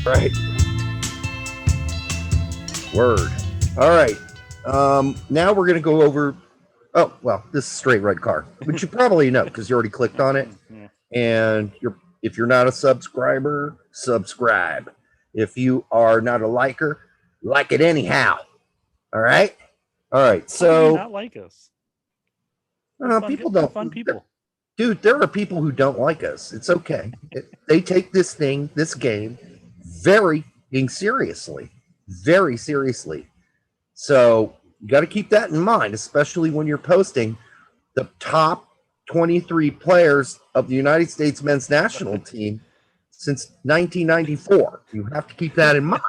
Right. Word. All right. Now we're going to go over. Oh, well, this is straight red card, which you probably know because you already clicked on it. Yeah. And if you're not a subscriber, subscribe. If you are not a liker, like it anyhow. All right. All right. Why do So you not like us? people don't. Fun people. Dude, there are people who don't like us. It's okay. They take this game, very seriously. Very seriously. So you got to keep that in mind, especially when you're posting the top 23 players of the United States men's national team since 1994. You have to keep that in mind.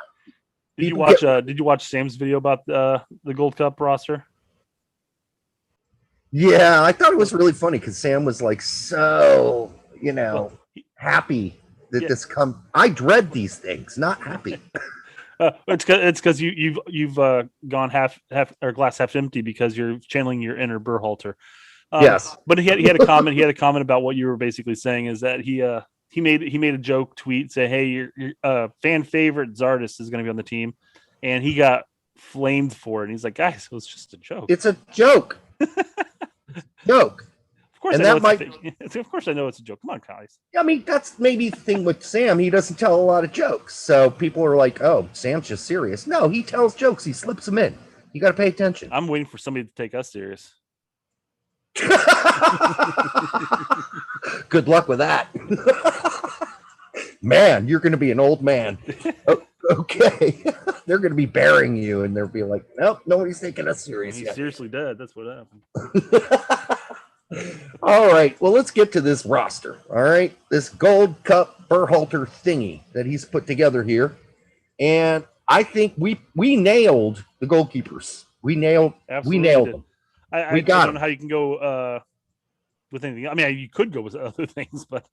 Did you watch Sam's video about the Gold Cup roster? Yeah, I thought it was really funny because Sam was like so, happy that this come. I dread these things, not happy. It's because you've gone half or glass half empty because you're channeling your inner Berhalter. Yes, but he had a comment. He had a comment about what you were basically saying is that he made a joke tweet say, "Hey, your fan favorite Zardes is going to be on the team," and he got flamed for it. And he's like, "Guys, it was just a joke. It's a joke." Joke. Of course, of course, I know it's a joke. Come on, guys. I mean, that's maybe the thing with Sam. He doesn't tell a lot of jokes, so people are like, "Oh, Sam's just serious." No, he tells jokes. He slips them in. You got to pay attention. I'm waiting for somebody to take us serious. Good luck with that. Man, you're going to be an old man. Okay. They're going to be burying you, and they'll be like, "Nope, nobody's taking us serious He's yet." seriously dead. That's what happened. All right. Well, let's get to this roster. All right. This Gold Cup Berhalter thingy that he's put together here. And I think we nailed the goalkeepers. We nailed them. I don't know how you can go with anything. I mean, you could go with other things, but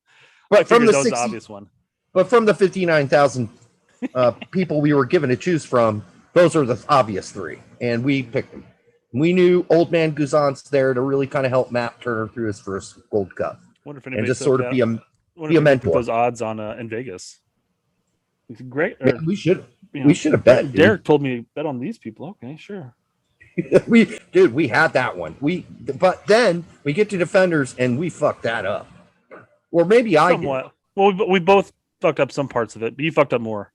from the that was the obvious one. But from the 59,000 people we were given to choose from, those are the obvious three, and we picked them. We knew Old Man Guzan's there to really kind of help Matt Turner through his first Gold Cup, and just sort of be a mentor. Those odds on in Vegas. It's great. Man, we should have bet. Derek told me to bet on these people. Okay, sure. we had that one. But then we get to defenders and we fucked that up. Or maybe somewhat. I did. Well, we both fucked up some parts of it, but you fucked up more.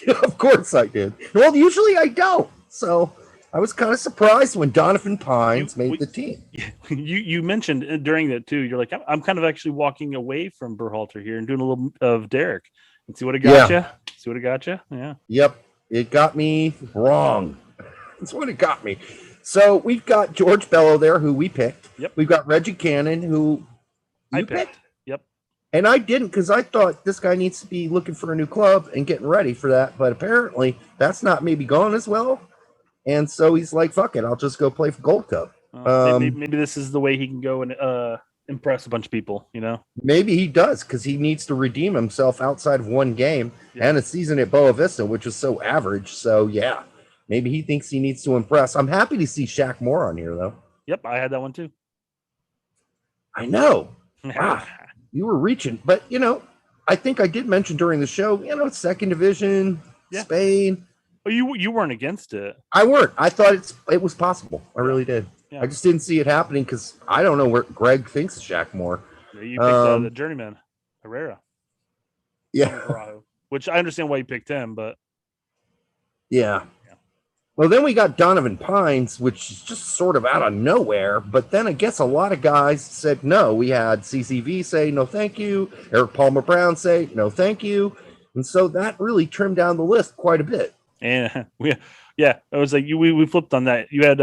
Of course I did. Well, usually I don't. So I was kind of surprised when Donovan Pines made the team. You mentioned during that too. You're like, I'm kind of actually walking away from Berhalter here and doing a little of Derek and see what it got you. See what it got you. Yeah. Yep. It got me wrong. That's what it got me. So we've got George Bello there, who we picked. Yep. We've got Reggie Cannon, who I picked. Yep. And I didn't because I thought this guy needs to be looking for a new club and getting ready for that. But apparently that's not maybe going as well. And so he's like, fuck it, I'll just go play for Gold Cup. Maybe this is the way he can go and impress a bunch of people, Maybe he does because he needs to redeem himself outside of one game and a season at Boa Vista, which was so average. So, yeah. Maybe he thinks he needs to impress. I'm happy to see Shaq Moore on here, though. Yep, I had that one, too. I know. Wow, you were reaching. But, I think I did mention during the show, second division, Spain. Oh, you weren't against it. I weren't. I thought it was possible. I really did. Yeah. I just didn't see it happening because I don't know where Greg thinks of Shaq Moore. Yeah, you picked the journeyman, Herrera. Yeah. Which I understand why you picked him, but... Yeah. Well, then we got Donovan Pines, which is just sort of out of nowhere. But then I guess a lot of guys said no. We had CCV say no thank you. Eric Palmer Brown say no thank you. And so that really trimmed down the list quite a bit. And it was like we flipped on that. You had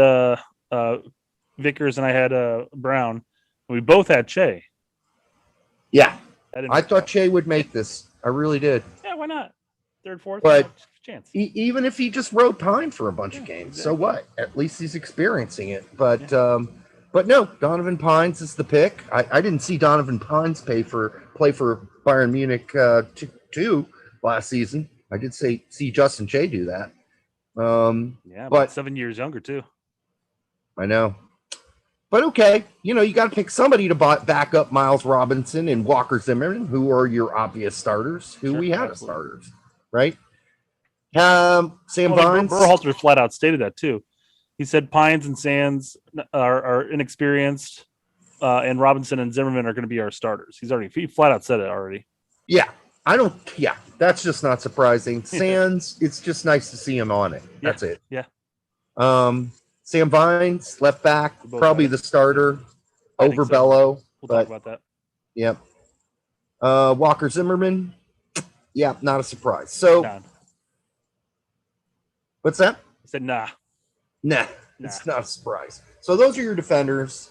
Vickers and I had Brown. We both had Che. Yeah. I thought Che would make this. I really did. Yeah, why not? Third, fourth, but chance. Even if he just rode Pine for a bunch of games, so what? At least he's experiencing it. But no, Donovan Pines is the pick. I didn't see Donovan Pines play for Bayern Munich 2 last season. I did see Justin Che do that. But 7 years younger too. I know. But okay, you got to pick somebody to back up Miles Robinson and Walker Zimmerman, who are your obvious starters, we had as starters. right? Sam Well, Vines. Berhalter flat out stated that too. He said Pines and Sands are inexperienced, and Robinson and Zimmerman are going to be our starters. He flat out said it already. Yeah, that's just not surprising. Sands, it's just nice to see him on it. That's it. Yeah. Sam Vines, left back, probably the starter over Bello. We'll talk about that. Yep. Walker Zimmerman, yeah, not a surprise. So, what's that? I said nah. It's not a surprise. So those are your defenders.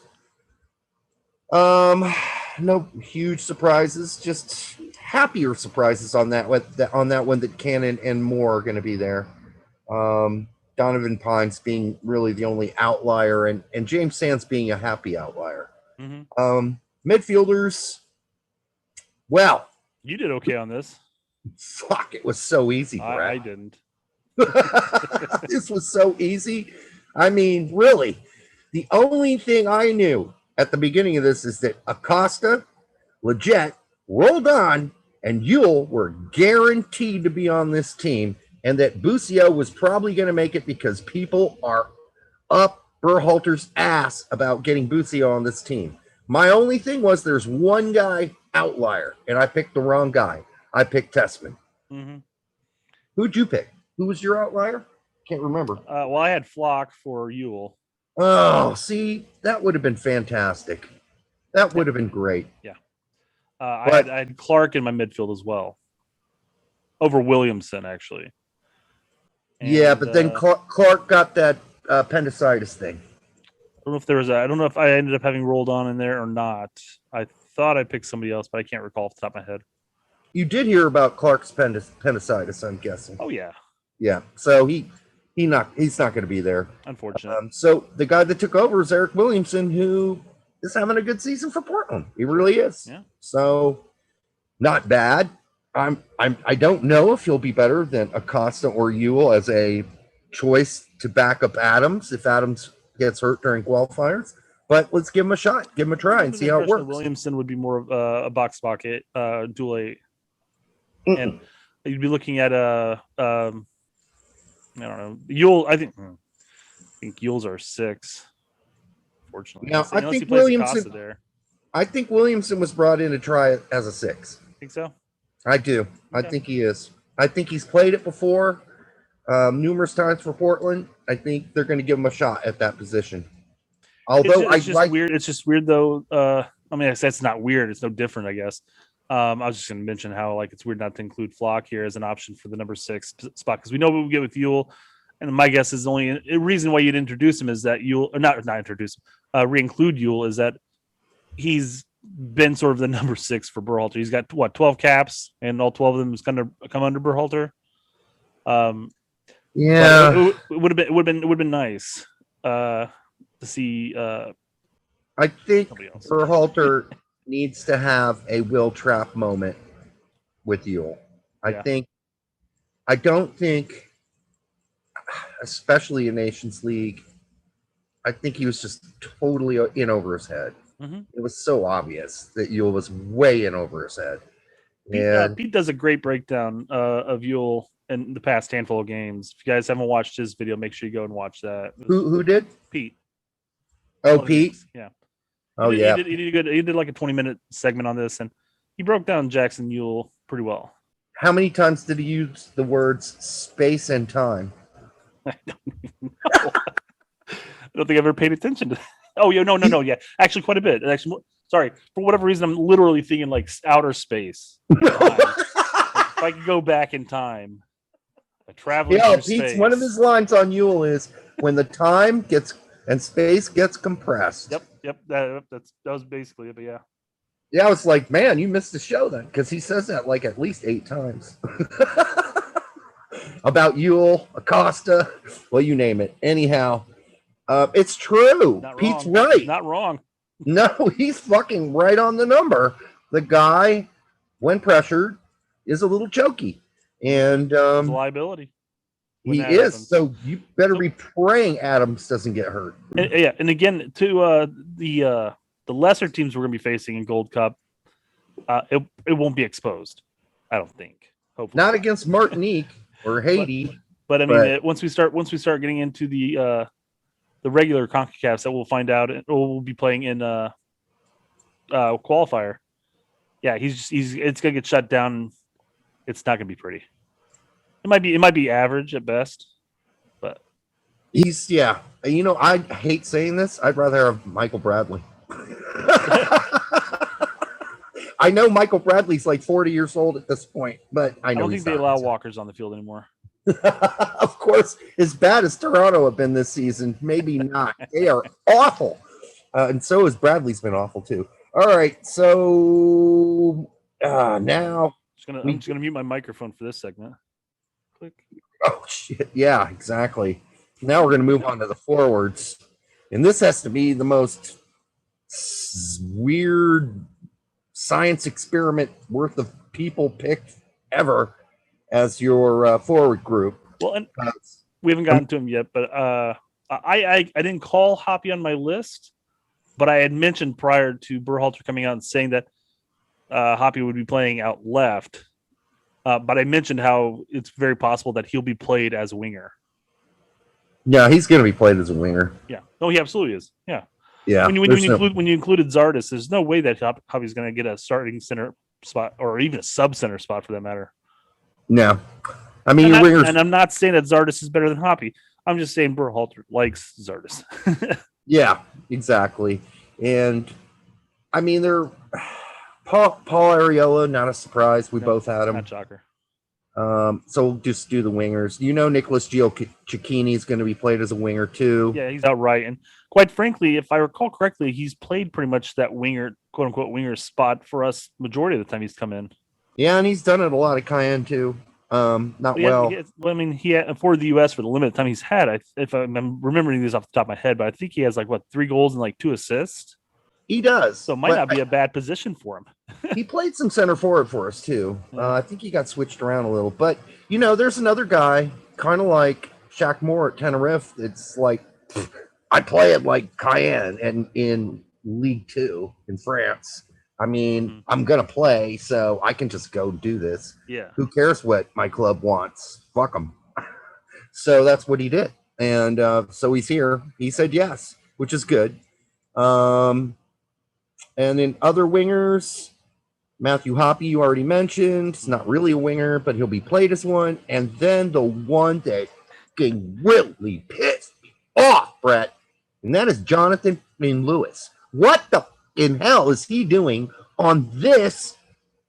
No huge surprises, just happier surprises on that one that Cannon and Moore are going to be there. Donovan Pines being really the only outlier, and James Sands being a happy outlier. Midfielders, well, you did okay on this. Fuck, it was so easy, Brad. I didn't. This was so easy. I mean, really, the only thing I knew at the beginning of this is that Acosta, Leggett, Roldan, and Yule were guaranteed to be on this team, and that Busio was probably going to make it because people are up Berhalter's ass about getting Busio on this team. My only thing was there's one guy outlier, and I picked the wrong guy. I picked Tessman. Who'd you pick? Who was your outlier? Can't remember. Well, I had Flock for Yule. Oh, see, that would have been fantastic. That would have been great. Yeah. I had Clark in my midfield as well. Over Williamson, actually. And, but then Clark got that appendicitis thing. I don't know if I ended up having rolled on in there or not. I thought I picked somebody else, but I can't recall off the top of my head. You did hear about Clark's appendicitis, I'm guessing. Oh, yeah. Yeah. So he's not going to be there. Unfortunately. So the guy that took over is Eric Williamson, who is having a good season for Portland. He really is. Yeah. So not bad. I don't know if he'll be better than Acosta or Ewell as a choice to back up Adams if Adams gets hurt during qualifiers. But let's give him a shot, give him a try, and see how it works. Williamson would be more of a box pocket dual, and you'd be looking at I don't know, Yule. I think Yule's our 6. Fortunately, now I think Williamson. I think Williamson was brought in to try it as a 6. Think so? I do. Okay. I think he is. I think he's played it before, numerous times for Portland. I think they're going to give him a shot at that position. Although it's just weird. It's just weird though. I mean, it's not weird. It's no different, I guess. I was just going to mention how it's weird not to include Flock here as an option for the number 6 spot because we know what we get with Yule, and my guess is the only reason why you'd introduce him is that Yule, or not introduce him, re-include Yule is that he's been sort of the number 6 for Berhalter. He's got 12 caps, and all 12 of them is going to come under Berhalter. Yeah, it would have been nice to see. I think Berhalter needs to have a Will Trapp moment with Yule. I don't think, especially in Nations League, I think he was just totally in over his head. It was so obvious that Yule was way in over his head. Pete does a great breakdown of Yule in the past handful of games. If you guys haven't watched his video, make sure you go and watch that. Who did? Pete. Oh, Pete? Yeah. He did like a 20-minute segment on this, and he broke down Jackson Yule pretty well. How many times did he use the words space and time? I don't even know. I don't think I've ever paid attention to that. Oh, yeah, no. Yeah, actually, quite a bit. Actually, sorry, for whatever reason, I'm literally thinking like outer space. If I could go back in time, traveling through Pete's space. One of his lines on Yule is when the time gets and space gets compressed. Yep. That was basically it. But yeah. Yeah, I was like, man, you missed the show then, because he says that like at least 8 times about Yule, Acosta, well, you name it. Anyhow. It's true. Pete's right. He's not wrong. No, he's fucking right on the number. The guy, when pressured, is a little choky. And it's a liability. He is. Happens. So you better be praying Adams doesn't get hurt. And again, to the lesser teams we're going to be facing in Gold Cup, it won't be exposed, I don't think. Hopefully Not against Martinique or Haiti. But I mean, once we start getting into the regular CONCACAFs that we'll find out, we'll be playing in qualifier. Yeah, it's gonna get shut down. It's not gonna be pretty. It might be average at best, but he's I hate saying this. I'd rather have Michael Bradley. I know Michael Bradley's like 40 years old at this point, but I don't think they allow walkers on the field anymore. Of course, as bad as Toronto have been this season, maybe not. They are awful. And so has Bradley's been awful too. All right, so now I'm just gonna mute my microphone for this segment. Click. Oh shit! Yeah, exactly. Now we're gonna move on to the forwards, and this has to be the most weird science experiment worth of people picked ever as your forward group. Well, and we haven't gotten to him yet, but I didn't call Hoppy on my list, but I had mentioned prior to Berhalter coming out and saying that Hoppy would be playing out left. But I mentioned how it's very possible that he'll be played as a winger. Yeah, he's going to be played as a winger. Yeah. No, he absolutely is. Yeah. Yeah. When you included Zardes, there's no way that Hoppy's going to get a starting center spot or even a sub center spot for that matter. No. I mean, and I'm not saying that Zardes is better than Hoppy. I'm just saying Berhalter likes Zardes. Yeah, exactly. And I mean, they're Paul Arriola, not a surprise. We both had him. Not shocker. So we'll just do the wingers. Nicholas Gioacchini is going to be played as a winger too. Yeah, he's outright. And quite frankly, if I recall correctly, he's played pretty much that winger, quote unquote, winger spot for us majority of the time he's come in. Yeah, and he's done it a lot at Cayenne too. He had for the U.S. for the limited time he's had. If I'm remembering this off the top of my head, but I think he has 3 goals and 2 assists. He does. So it might not be a bad position for him. He played some center forward for us too. I think he got switched around a little. But, there's another guy, kind of like Shaq Moore at Tenerife. It's like, I play at Cayenne and in League 2 in France. I mean, I'm going to play, so I can just go do this. Yeah. Who cares what my club wants? Fuck them. So that's what he did. And so he's here. He said yes, which is good. And then other wingers, Matthew Hoppy, you already mentioned. He's not really a winger, but he'll be played as one. And then the one that can really piss me off, Brett, and that is Jonathan Lewis. What the in hell is he doing on this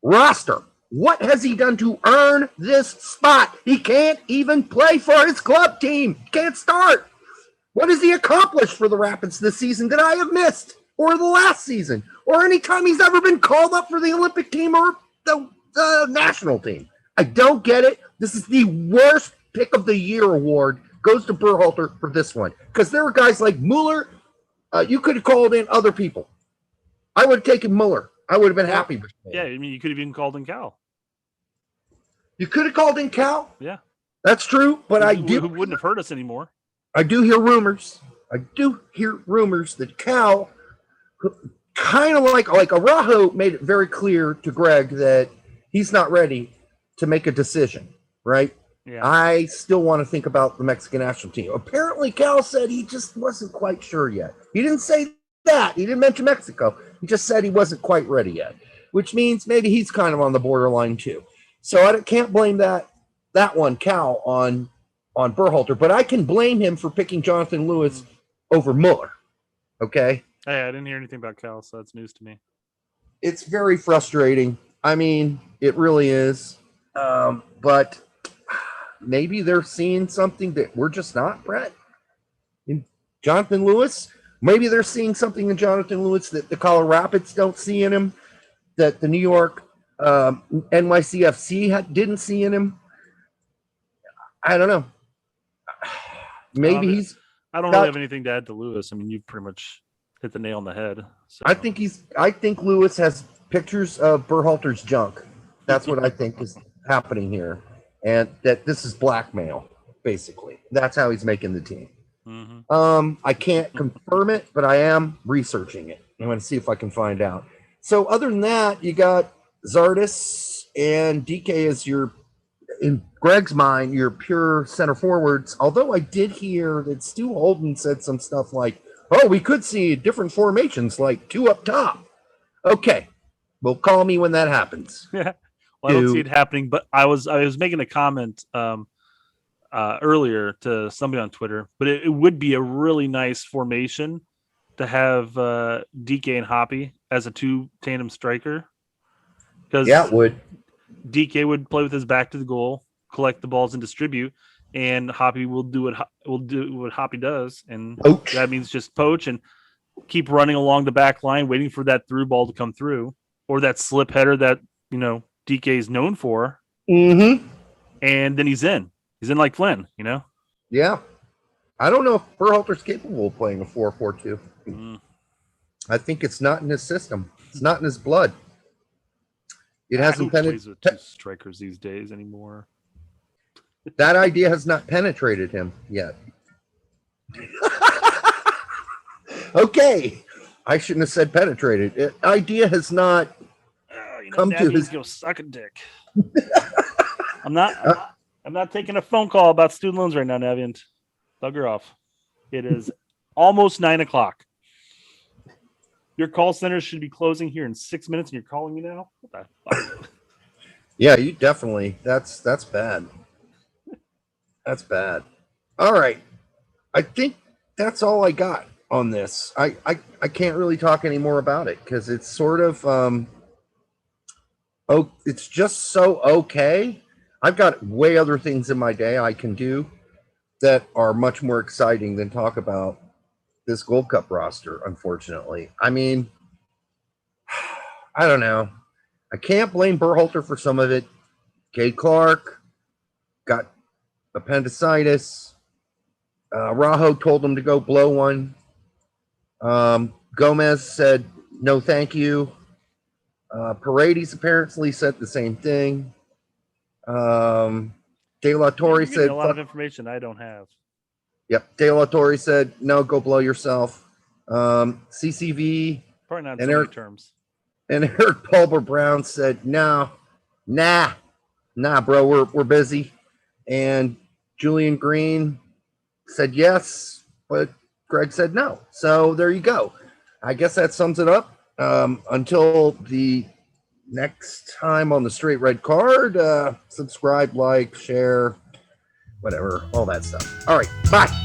roster? What has he done to earn this spot? He can't even play for his club team. He can't start. What has he accomplished for the Rapids this season that I have missed? Or the last season? Or any time he's ever been called up for the Olympic team or the national team? I don't get it. This is the worst pick of the year award. Goes to Berhalter for this one. Because there were guys like Mueller. You could have called in other people. I would have taken Mueller. I would have been happy with him. Yeah, I mean, you could have even called in Cal. You could have called in Cal? Yeah. That's true, but who wouldn't have hurt us anymore. I do hear rumors. That Cal, kind of like Araujo, made it very clear to Greg that he's not ready to make a decision, right? Yeah. I still want to think about the Mexican national team. Apparently, Cal said he just wasn't quite sure yet. He didn't say that. He didn't mention Mexico. He just said he wasn't quite ready yet, which means maybe he's kind of on the borderline too. So I can't blame that one, Cal, on Berhalter, but I can blame him for picking Jonathan Lewis over Mueller. Okay? Hey, I didn't hear anything about Cal, so that's news to me. It's very frustrating. I mean, it really is. But maybe they're seeing something that we're just not, Brett. In Jonathan Lewis, maybe they're seeing something in Jonathan Lewis that the Colorado Rapids don't see in him, that the New York NYCFC didn't see in him. I don't know. Maybe I don't really have anything to add to Lewis. I mean, you've pretty much hit the nail on the head. So. I think Lewis has pictures of Berhalter's junk. That's what I think is happening here. And that this is blackmail, basically. That's how he's making the team. Mm-hmm. I can't confirm it, but I am researching it. I'm going to see if I can find out. So other than that, you got Zardes and DK as your in Greg's mind, you're pure center forwards. Although I did hear that Stu Holden said some stuff like, "Oh, we could see different formations, like 2 up top." Okay, well, call me when that happens. Well, I don't see it happening, but I was making a comment earlier to somebody on Twitter, but it would be a really nice formation to have DK and Hoppy as a 2 tandem striker. Because Yeah, it would. DK would play with his back to the goal, collect the balls and distribute, and Hoppy will do what Hoppy does, and Poach. that means just poach and keep running along the back line, waiting for that through ball to come through, or that slip header that DK is known for. Mm-hmm. And then he's in like Flynn, Yeah. I don't know if Berhalter's capable of playing a 4-4-2. I think it's not in his system. It's not in his blood. It hasn't plays with 2 strikers these days anymore. That idea has not penetrated him yet. Okay. I shouldn't have said penetrated. Idea has not come to his. Go suck a dick. I'm not taking a phone call about student loans right now, Navient. Bugger off. It is almost 9:00. Your call center should be closing here in 6 minutes, and you're calling me now? What the fuck? Yeah, you definitely. That's bad. That's bad. All right. I think that's all I got on this. I can't really talk any more about it because it's sort of it's just so okay. I've got way other things in my day I can do that are much more exciting than talk about this Gold Cup roster, unfortunately. I mean, I don't know. I can't blame Berhalter for some of it. Cade Clark got appendicitis. Rajo told him to go blow one. Gomez said, no, thank you. Paredes apparently said the same thing. De La Torre said, a lot of information I don't have. Yep. De La Torre said, no, go blow yourself. CCV. Probably not in so many terms. And Eric Pulver Brown said, nah, bro, we're busy. And Julian Green said yes, but Greg said no. So there you go. I guess that sums it up. Until the next time on the Straight Red Card, subscribe, like, share, whatever, all that stuff. All right, bye.